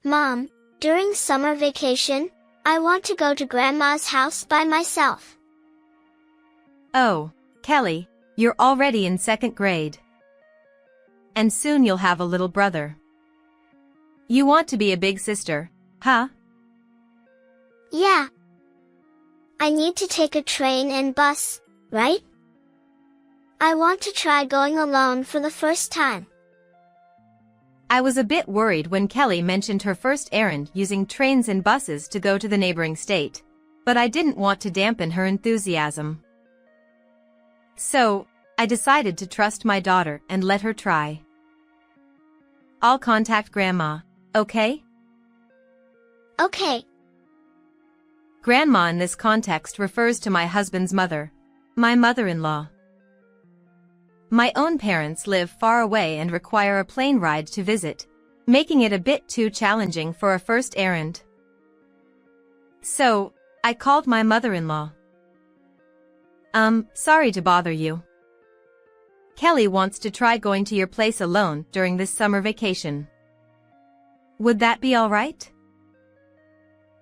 Mom, during summer vacation, I want to go to Grandma's house by myself. Oh, Kelly, you're already in second grade. And soon you'll have a little brother. You want to be a big sister, huh? Yeah. I need to take a train and bus, right? I want to try going alone for the first time. I was a bit worried when Kelly mentioned her first errand using trains and buses to go to the neighboring state, but I didn't want to dampen her enthusiasm. So, I decided to trust my daughter and let her try. I'll contact Grandma, okay? Okay. Grandma in this context refers to my husband's mother, my mother-in-law. My own parents live far away and require a plane ride to visit, making it a bit too challenging for a first errand. So, I called my mother-in-law. Sorry to bother you. Kelly wants to try going to your place alone during this summer vacation. Would that be all right?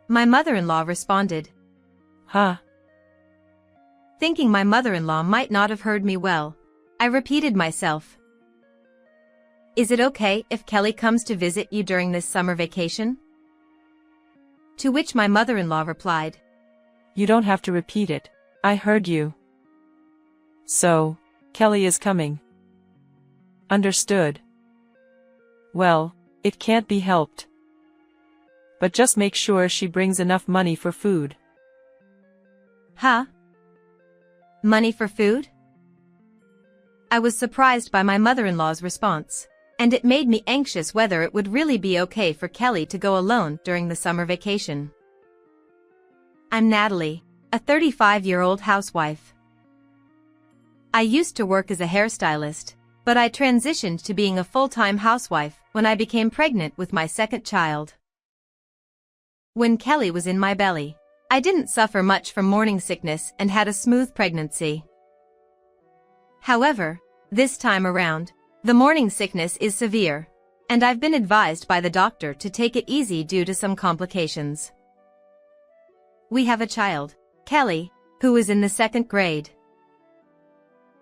My mother-in-law responded. Huh? Thinking my mother-in-law might not have heard me well, I repeated myself. Is it okay if Kelly comes to visit you during this summer vacation? To which my mother-in-law replied. You don't have to repeat it. I heard you. So, Kelly is coming. Understood. Well, it can't be helped. But just make sure she brings enough money for food. Huh? Money for food? I was surprised by my mother-in-law's response, and it made me anxious whether it would really be okay for Kelly to go alone during the summer vacation. I'm Natalie, a 35-year-old housewife. I used to work as a hairstylist, but I transitioned to being a full-time housewife when I became pregnant with my second child. When Kelly was in my belly, I didn't suffer much from morning sickness and had a smooth pregnancy. However, this time around, the morning sickness is severe, and I've been advised by the doctor to take it easy due to some complications. We have a child, Kelly, who is in the second grade.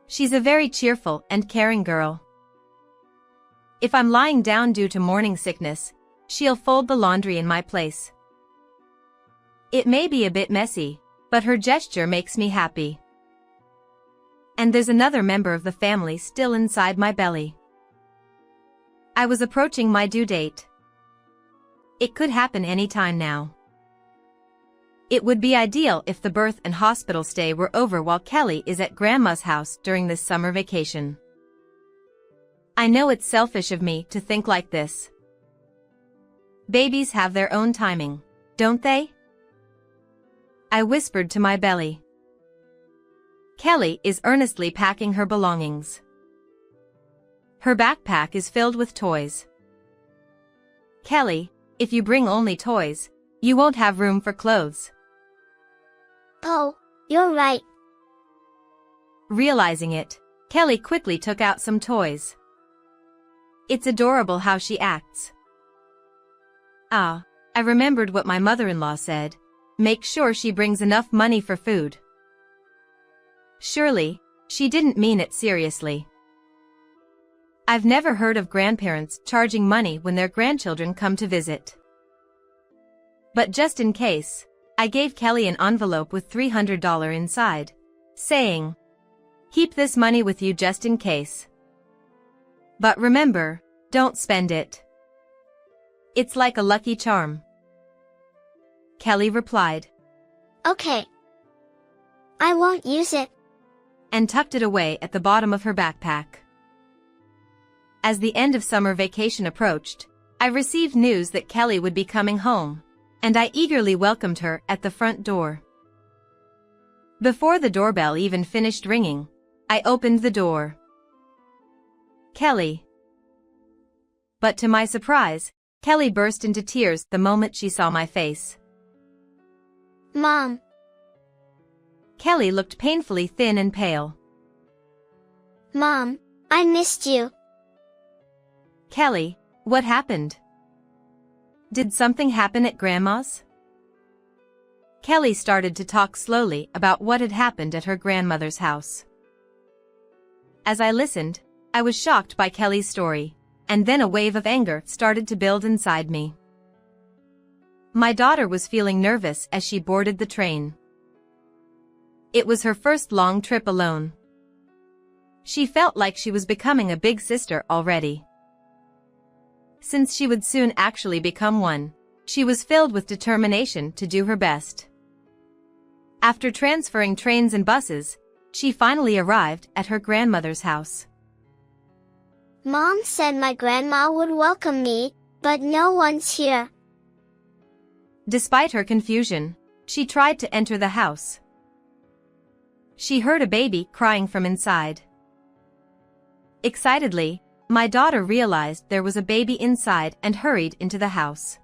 She's a very cheerful and caring girl. If I'm lying down due to morning sickness, she'll fold the laundry in my place. It may be a bit messy, but her gesture makes me happy. And there's another member of the family still inside my belly. I was approaching my due date. It could happen any time now. It would be ideal if the birth and hospital stay were over while Kelly is at Grandma's house during this summer vacation. I know it's selfish of me to think like this. Babies have their own timing, don't they? I whispered to my belly. Kelly is earnestly packing her belongings. Her backpack is filled with toys. Kelly, if you bring only toys, you won't have room for clothes. Oh, you're right. Realizing it, Kelly quickly took out some toys. It's adorable how she acts. Ah, I remembered what my mother-in-law said. Make sure she brings enough money for food. Surely, she didn't mean it seriously. I've never heard of grandparents charging money when their grandchildren come to visit. But just in case, I gave Kelly an envelope with $300 inside, saying, "Keep this money with you just in case. But remember, don't spend it. It's like a lucky charm." Kelly replied, Okay. I won't use it. And tucked it away at the bottom of her backpack. As the end of summer vacation approached, I received news that Kelly would be coming home, and I eagerly welcomed her at the front door. Before the doorbell even finished ringing, I opened the door. Kelly. But to my surprise, Kelly burst into tears the moment she saw my face. Mom. Kelly looked painfully thin and pale. Mom, I missed you. Kelly, what happened? Did something happen at Grandma's? Kelly started to talk slowly about what had happened at her grandmother's house. As I listened, I was shocked by Kelly's story, and then a wave of anger started to build inside me. My daughter was feeling nervous as she boarded the train. It was her first long trip alone. She felt like she was becoming a big sister already. Since she would soon actually become one, she was filled with determination to do her best. After transferring trains and buses, she finally arrived at her grandmother's house. Mom said my grandma would welcome me, but no one's here. Despite her confusion, she tried to enter the house. She heard a baby crying from inside. Excitedly, my daughter realized there was a baby inside and hurried into the house.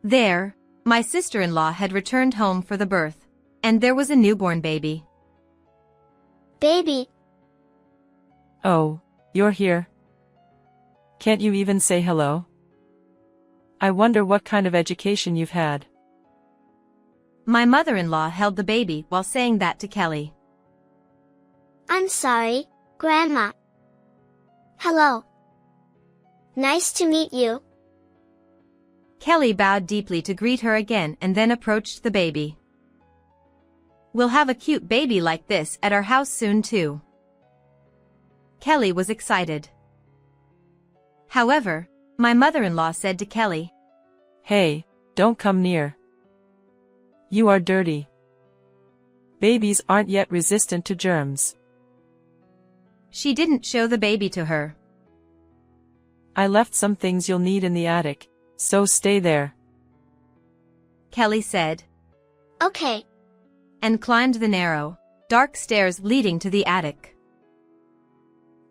There, my sister-in-law had returned home for the birth, and there was a newborn baby. Baby. Oh, you're here. Can't you even say hello? I wonder what kind of education you've had. My mother-in-law held the baby while saying that to Kelly. I'm sorry, Grandma. Hello. Nice to meet you. Kelly bowed deeply to greet her again and then approached the baby. We'll have a cute baby like this at our house soon too. Kelly was excited. However, my mother-in-law said to Kelly, Hey, don't come near. You are dirty. Babies aren't yet resistant to germs. She didn't show the baby to her. I left some things you'll need in the attic, so stay there. Kelly said. Okay. And climbed the narrow, dark stairs leading to the attic.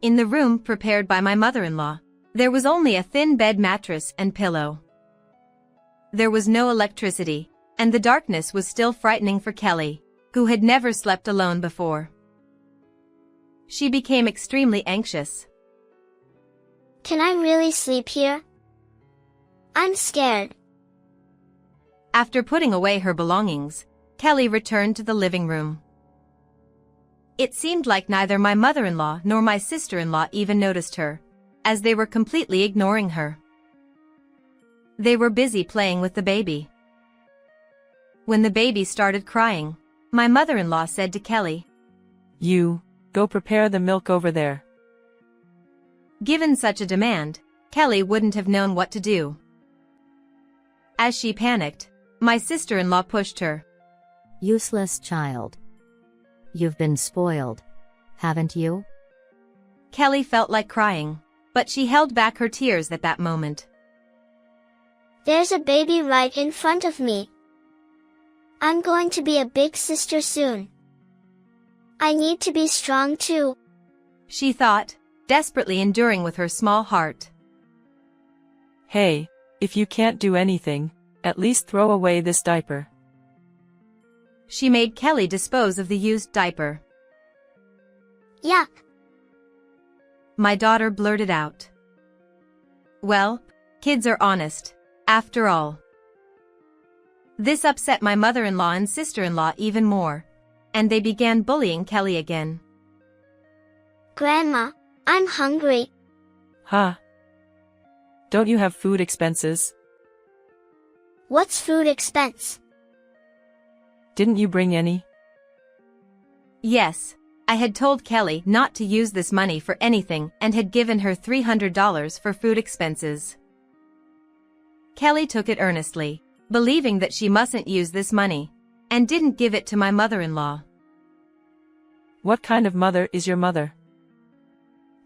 In the room prepared by my mother-in-law, there was only a thin bed mattress and pillow. There was no electricity, and the darkness was still frightening for Kelly, who had never slept alone before. She became extremely anxious. Can I really sleep here? I'm scared. After putting away her belongings, Kelly returned to the living room. It seemed like neither my mother-in-law nor my sister-in-law even noticed her, as they were completely ignoring her. They were busy playing with the baby. When the baby started crying, my mother-in-law said to Kelly, You, go prepare the milk over there. Given such a demand, Kelly wouldn't have known what to do. As she panicked, my sister-in-law pushed her. Useless child. You've been spoiled, haven't you? Kelly felt like crying, but she held back her tears at that moment. There's a baby right in front of me. I'm going to be a big sister soon. I need to be strong too, she thought, desperately enduring with her small heart. Hey, if you can't do anything, at least throw away this diaper. She made Kelly dispose of the used diaper. Yuck. My daughter blurted out. Well, kids are honest, after all. This upset my mother-in-law and sister-in-law even more, and they began bullying Kelly again. Grandma, I'm hungry. Huh? Don't you have food expenses? What's food expense? Didn't you bring any? Yes, I had told Kelly not to use this money for anything and had given her $300 for food expenses. Kelly took it earnestly, believing that she mustn't use this money, and didn't give it to my mother-in-law. What kind of mother is your mother?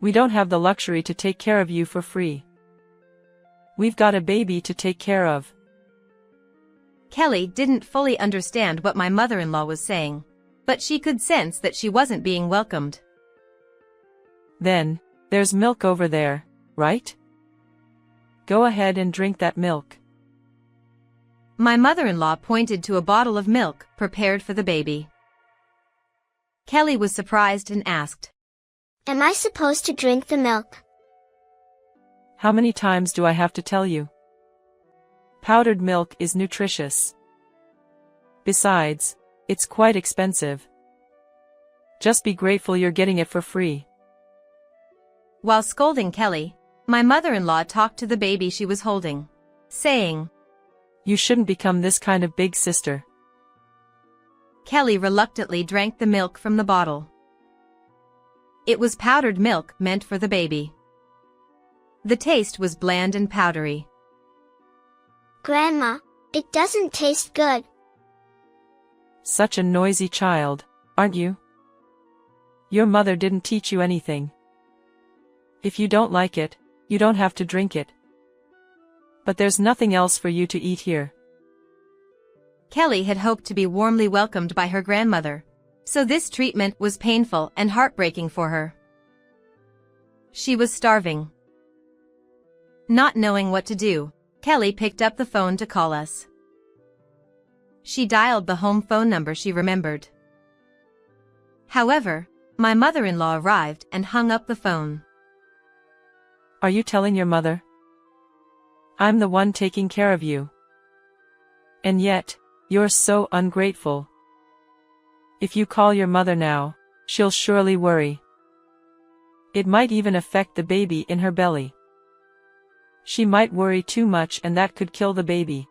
We don't have the luxury to take care of you for free. We've got a baby to take care of. Kelly didn't fully understand what my mother-in-law was saying, but she could sense that she wasn't being welcomed. Then, there's milk over there, right? Go ahead and drink that milk. My mother-in-law pointed to a bottle of milk prepared for the baby. Kelly was surprised and asked, Am I supposed to drink the milk? How many times do I have to tell you? Powdered milk is nutritious. Besides, it's quite expensive. Just be grateful you're getting it for free. While scolding Kelly, my mother-in-law talked to the baby she was holding, saying, You shouldn't become this kind of big sister. Kelly reluctantly drank the milk from the bottle. It was powdered milk meant for the baby. The taste was bland and powdery. Grandma, it doesn't taste good. Such a noisy child, aren't you? Your mother didn't teach you anything. If you don't like it, you don't have to drink it. But there's nothing else for you to eat here. Kelly had hoped to be warmly welcomed by her grandmother, so this treatment was painful and heartbreaking for her. She was starving. Not knowing what to do, Kelly picked up the phone to call us. She dialed the home phone number she remembered. However, my mother-in-law arrived and hung up the phone. Are you telling your mother? I'm the one taking care of you. And yet, you're so ungrateful. If you call your mother now, she'll surely worry. It might even affect the baby in her belly. She might worry too much and that could kill the baby.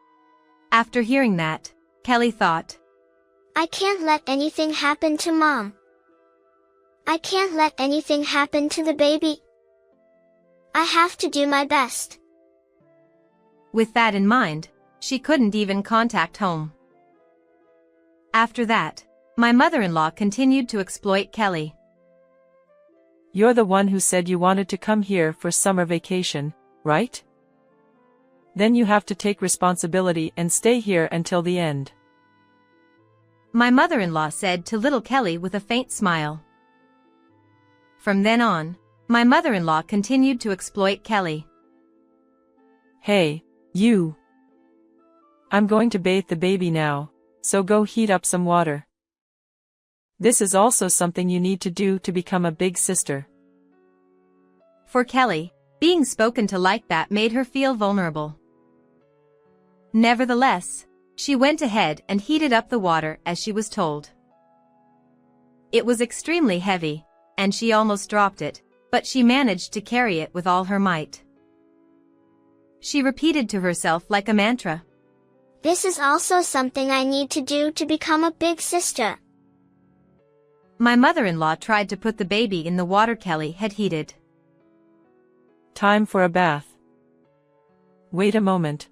After hearing that, Kelly thought, I can't let anything happen to Mom. I can't let anything happen to the baby. I have to do my best. With that in mind, she couldn't even contact home. After that, my mother-in-law continued to exploit Kelly. You're the one who said you wanted to come here for summer vacation, right? Then you have to take responsibility and stay here until the end. My mother-in-law said to little Kelly with a faint smile. From then on, my mother-in-law continued to exploit Kelly. Hey, you. I'm going to bathe the baby now, so go heat up some water. This is also something you need to do to become a big sister. For Kelly, being spoken to like that made her feel vulnerable. Nevertheless, she went ahead and heated up the water as she was told. It was extremely heavy, and she almost dropped it, but she managed to carry it with all her might. She repeated to herself like a mantra. This is also something I need to do to become a big sister. My mother-in-law tried to put the baby in the water Kelly had heated. Time for a bath. Wait a moment.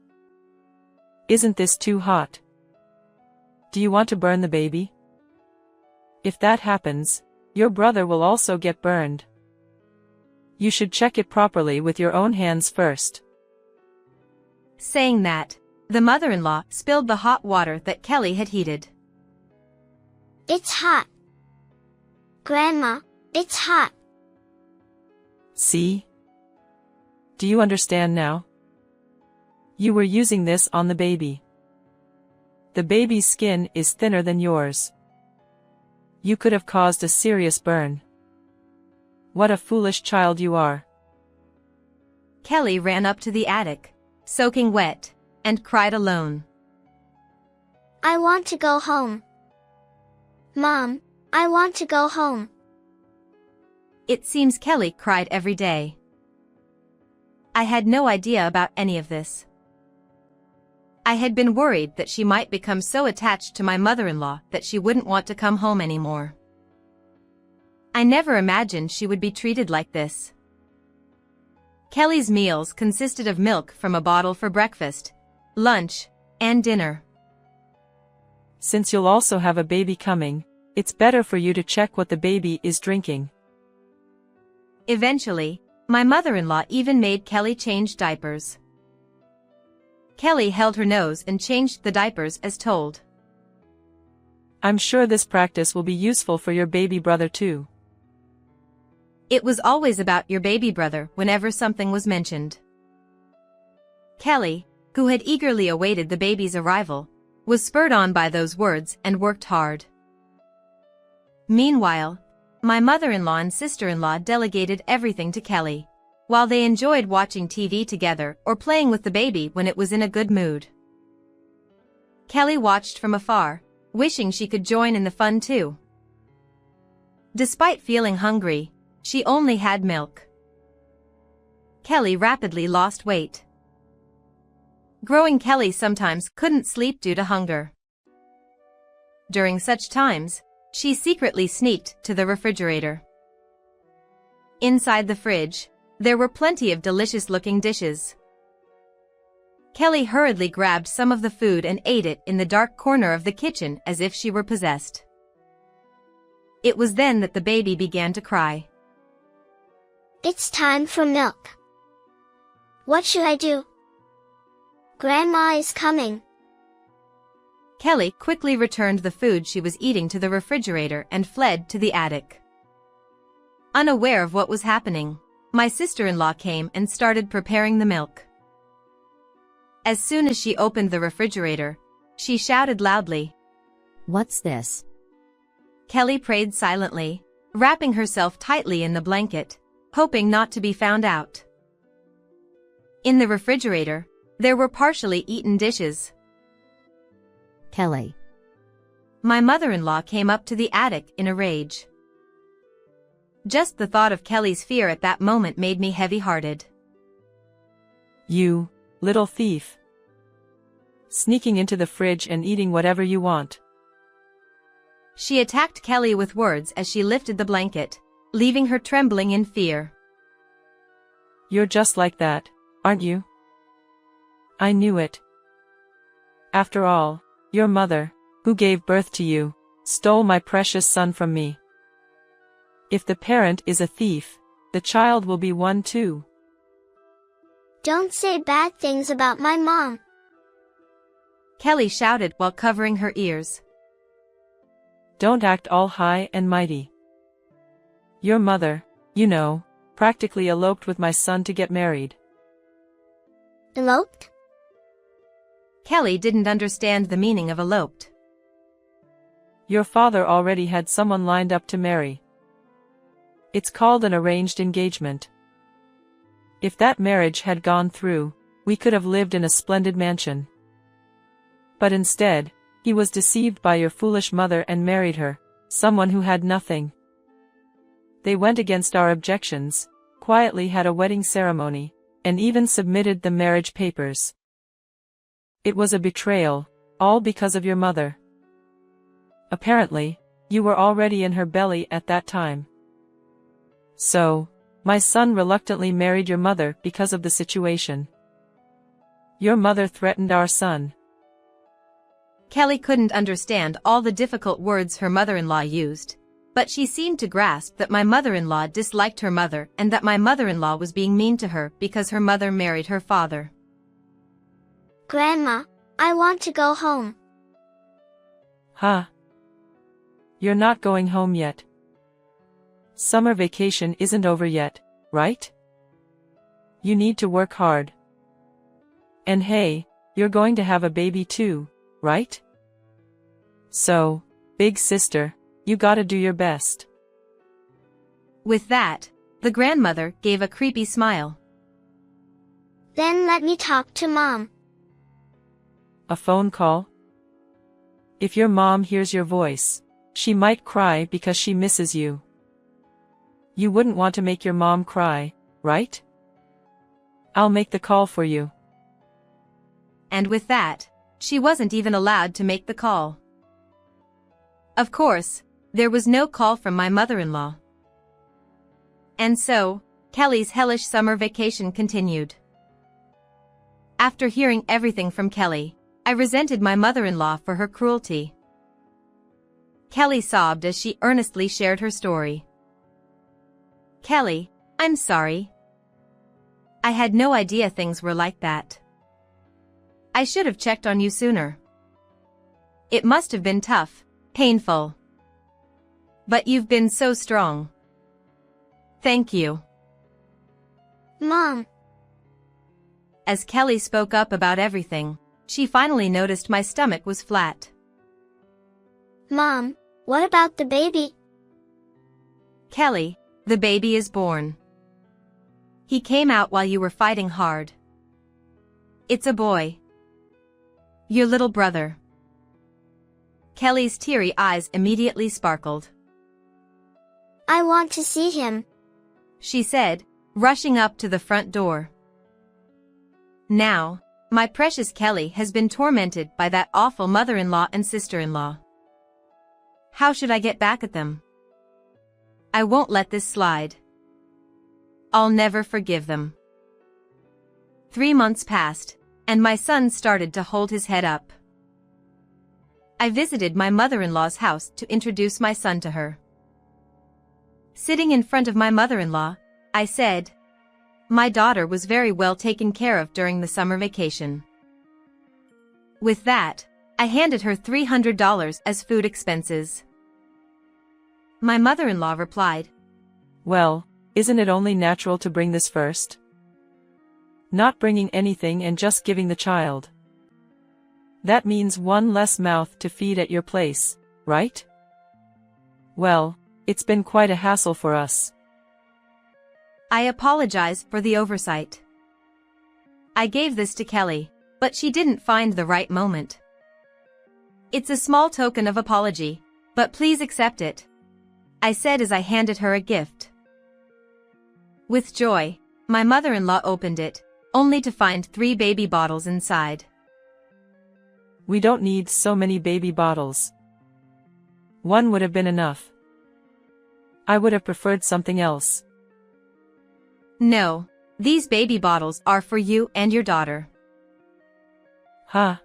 Isn't this too hot? Do you want to burn the baby? If that happens, your brother will also get burned. You should check it properly with your own hands first. Saying that, the mother-in-law spilled the hot water that Kelly had heated. It's hot. Grandma, it's hot. See? Do you understand now? You were using this on the baby. The baby's skin is thinner than yours. You could have caused a serious burn. What a foolish child you are. Kelly ran up to the attic, soaking wet, and cried alone. I want to go home. Mom, I want to go home. It seems Kelly cried every day. I had no idea about any of this. I had been worried that she might become so attached to my mother-in-law that she wouldn't want to come home anymore. I never imagined she would be treated like this. Kelly's meals consisted of milk from a bottle for breakfast, lunch, and dinner. Since you'll also have a baby coming, it's better for you to check what the baby is drinking. Eventually, my mother-in-law even made Kelly change diapers. Kelly held her nose and changed the diapers as told. I'm sure this practice will be useful for your baby brother too. It was always about your baby brother whenever something was mentioned. Kelly, who had eagerly awaited the baby's arrival, was spurred on by those words and worked hard. Meanwhile, my mother-in-law and sister-in-law delegated everything to Kelly. while they enjoyed watching TV together or playing with the baby when it was in a good mood. Kelly watched from afar, wishing she could join in the fun too. Despite feeling hungry, she only had milk. Kelly rapidly lost weight. Growing Kelly sometimes couldn't sleep due to hunger. During such times, she secretly sneaked to the refrigerator. Inside the fridge, there were plenty of delicious-looking dishes. Kelly hurriedly grabbed some of the food and ate it in the dark corner of the kitchen as if she were possessed. It was then that the baby began to cry. It's time for milk. What should I do? Grandma is coming. Kelly quickly returned the food she was eating to the refrigerator and fled to the attic. Unaware of what was happening, my sister-in-law came and started preparing the milk. As soon as she opened the refrigerator, she shouted loudly, "What's this?" Kelly prayed silently, wrapping herself tightly in the blanket, hoping not to be found out. In the refrigerator, there were partially eaten dishes. Kelly. My mother-in-law came up to the attic in a rage. Just the thought of Kelly's fear at that moment made me heavy-hearted. You little thief. Sneaking into the fridge and eating whatever you want. She attacked Kelly with words as she lifted the blanket, leaving her trembling in fear. You're just like that, aren't you? I knew it. After all, your mother, who gave birth to you, stole my precious son from me. If the parent is a thief, the child will be one too. Don't say bad things about my mom. Kelly shouted while covering her ears. Don't act all high and mighty. Your mother, you know, practically eloped with my son to get married. Eloped? Kelly didn't understand the meaning of eloped. Your father already had someone lined up to marry. It's called an arranged engagement. If that marriage had gone through, we could have lived in a splendid mansion. But instead, he was deceived by your foolish mother and married her, someone who had nothing. They went against our objections, quietly had a wedding ceremony, and even submitted the marriage papers. It was a betrayal, all because of your mother. Apparently, you were already in her belly at that time. So, my son reluctantly married your mother because of the situation. Your mother threatened our son. Kelly couldn't understand all the difficult words her mother-in-law used, but she seemed to grasp that my mother-in-law disliked her mother and that my mother-in-law was being mean to her because her mother married her father. Grandma, I want to go home. Huh? You're not going home yet. Summer vacation isn't over yet, right? You need to work hard. And hey, you're going to have a baby too, right? So, big sister, you gotta do your best. With that, the grandmother gave a creepy smile. Then let me talk to Mom. A phone call? If your mom hears your voice, she might cry because she misses you. You wouldn't want to make your mom cry, right? I'll make the call for you. And with that, she wasn't even allowed to make the call. Of course, there was no call from my mother-in-law. And so, Kelly's hellish summer vacation continued. After hearing everything from Kelly, I resented my mother-in-law for her cruelty. Kelly sobbed as she earnestly shared her story. Kelly, I'm sorry. I had no idea things were like that. I should have checked on you sooner. It must have been tough, painful. But you've been so strong. Thank you. Mom. As Kelly spoke up about everything, she finally noticed my stomach was flat. Mom, what about the baby? Kelly, the baby is born. He came out while you were fighting hard. It's a boy. Your little brother. Kelly's teary eyes immediately sparkled. I want to see him, she said, rushing up to the front door. Now, my precious Kelly has been tormented by that awful mother-in-law and sister-in-law. How should I get back at them? I won't let this slide. I'll never forgive them. 3 months passed, and my son started to hold his head up. I visited my mother-in-law's house to introduce my son to her. Sitting in front of my mother-in-law, I said, "My daughter was very well taken care of during the summer vacation." With that, I handed her $300 as food expenses. My mother-in-law replied, Well, isn't it only natural to bring this first? Not bringing anything and just giving the child. That means one less mouth to feed at your place, right? Well, it's been quite a hassle for us. I apologize for the oversight. I gave this to Kelly, but she didn't find the right moment. It's a small token of apology, but please accept it, I said as I handed her a gift. With joy, my mother-in-law opened it, only to find 3 baby bottles inside. We don't need so many baby bottles. 1 would have been enough. I would have preferred something else. No, these baby bottles are for you and your daughter. Huh?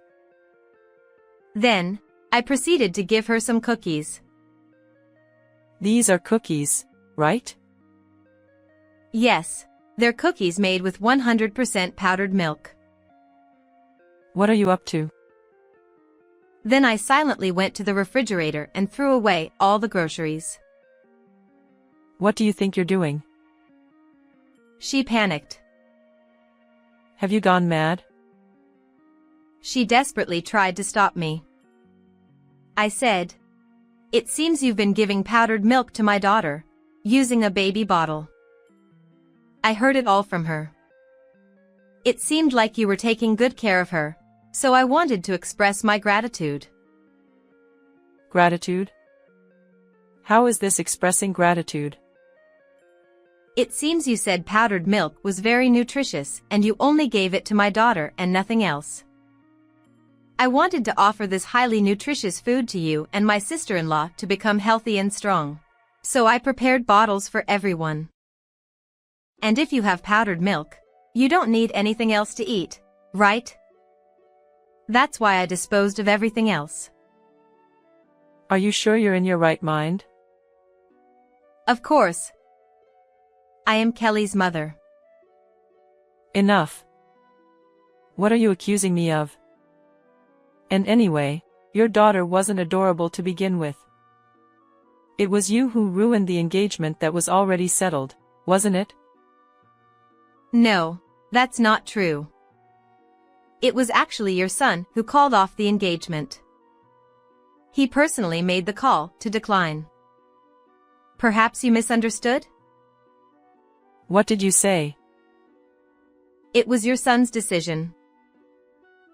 Then, I proceeded to give her some cookies. These are cookies, right? Yes, they're cookies made with 100% powdered milk. What are you up to? Then I silently went to the refrigerator and threw away all the groceries. What do you think you're doing? She panicked. Have you gone mad? She desperately tried to stop me. I said, "It seems you've been giving powdered milk to my daughter, using a baby bottle." I heard it all from her. It seemed like you were taking good care of her, so I wanted to express my gratitude. Gratitude? How is this expressing gratitude? It seems you said powdered milk was very nutritious and you only gave it to my daughter and nothing else. I wanted to offer this highly nutritious food to you and my sister-in-law to become healthy and strong. So I prepared bottles for everyone. And if you have powdered milk, you don't need anything else to eat, right? That's why I disposed of everything else. Are you sure you're in your right mind? Of course. I am Kelly's mother. Enough. What are you accusing me of? And anyway, your daughter wasn't adorable to begin with. It was you who ruined the engagement that was already settled, wasn't it? No, that's not true. It was actually your son who called off the engagement. He personally made the call to decline. Perhaps you misunderstood? What did you say? It was your son's decision.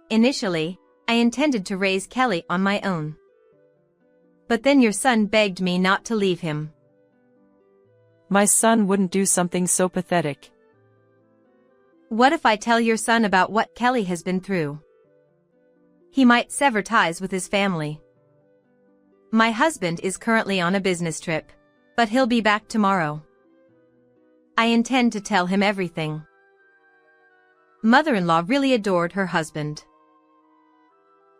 Initially, I intended to raise Kelly on my own. But then your son begged me not to leave him. My son wouldn't do something so pathetic. What if I tell your son about what Kelly has been through? He might sever ties with his family. My husband is currently on a business trip, but he'll be back tomorrow. I intend to tell him everything. Mother-in-law really adored her husband.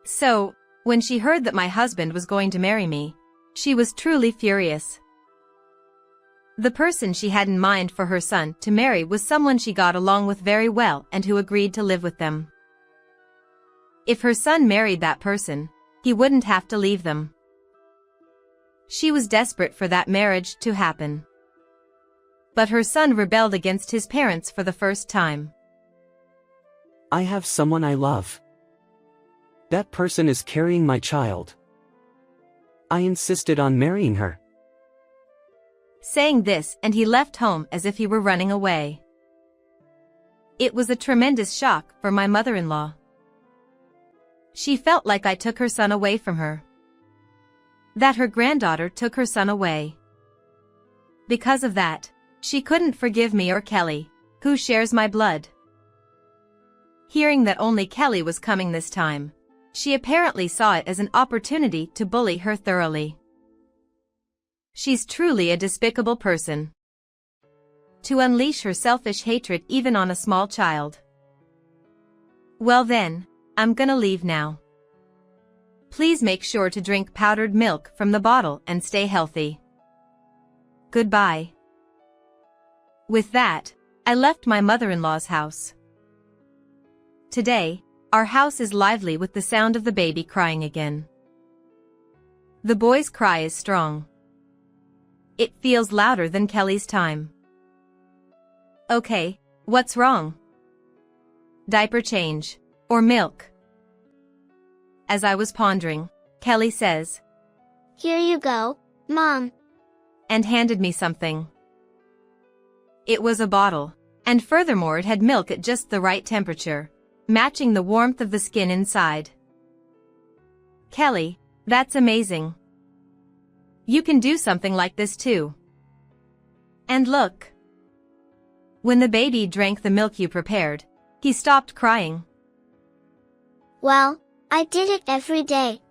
So, when she heard that my husband was going to marry me, she was truly furious. The person she had in mind for her son to marry was someone she got along with very well and who agreed to live with them. If her son married that person, he wouldn't have to leave them. She was desperate for that marriage to happen. But her son rebelled against his parents for the first time. I have someone I love. That person is carrying my child. I insisted on marrying her. Saying this and he left home as if he were running away. It was a tremendous shock for my mother-in-law. She felt like I took her son away from her. That her granddaughter took her son away. Because of that, she couldn't forgive me or Kelly, who shares my blood. Hearing that only Kelly was coming this time, she apparently saw it as an opportunity to bully her thoroughly. She's truly a despicable person. To unleash her selfish hatred even on a small child. Well then, I'm gonna leave now. Please make sure to drink powdered milk from the bottle and stay healthy. Goodbye. With that, I left my mother-in-law's house. Today, our house is lively with the sound of the baby crying again. The boy's cry is strong. It feels louder than Kelly's time. Okay, what's wrong? Diaper change, or milk? As I was pondering, Kelly says, "Here you go, Mom," and handed me something. It was a bottle, and furthermore it had milk at just the right temperature, matching the warmth of the skin inside. Kelly, that's amazing. You can do something like this too. And look. When the baby drank the milk you prepared, he stopped crying. "Well, I did it every day."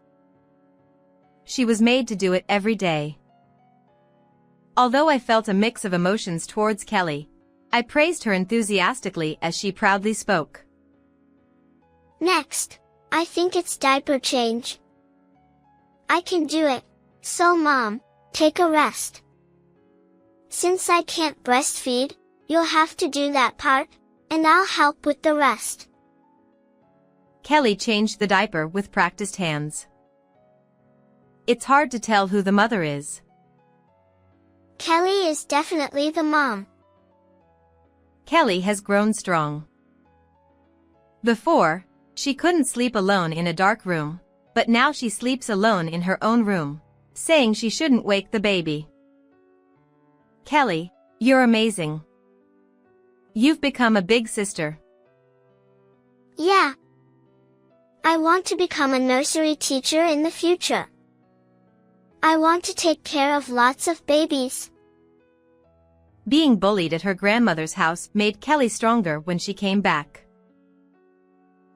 She was made to do it every day. Although I felt a mix of emotions towards Kelly, I praised her enthusiastically as she proudly spoke. "Next, I think it's diaper change. I can do it, so Mom, take a rest. Since I can't breastfeed, you'll have to do that part, and I'll help with the rest." Kelly changed the diaper with practiced hands. It's hard to tell who the mother is. Kelly is definitely the mom. Kelly has grown strong. Before, she couldn't sleep alone in a dark room, but now she sleeps alone in her own room, saying she shouldn't wake the baby. Kelly, you're amazing. You've become a big sister. Yeah. I want to become a nursery teacher in the future. I want to take care of lots of babies. Being bullied at her grandmother's house made Kelly stronger when she came back.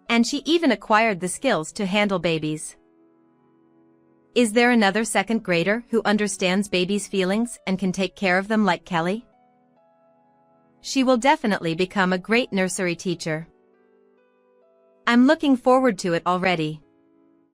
And she even acquired the skills to handle babies. Is there another second grader who understands babies' feelings and can take care of them like Kelly? She will definitely become a great nursery teacher. I'm looking forward to it already.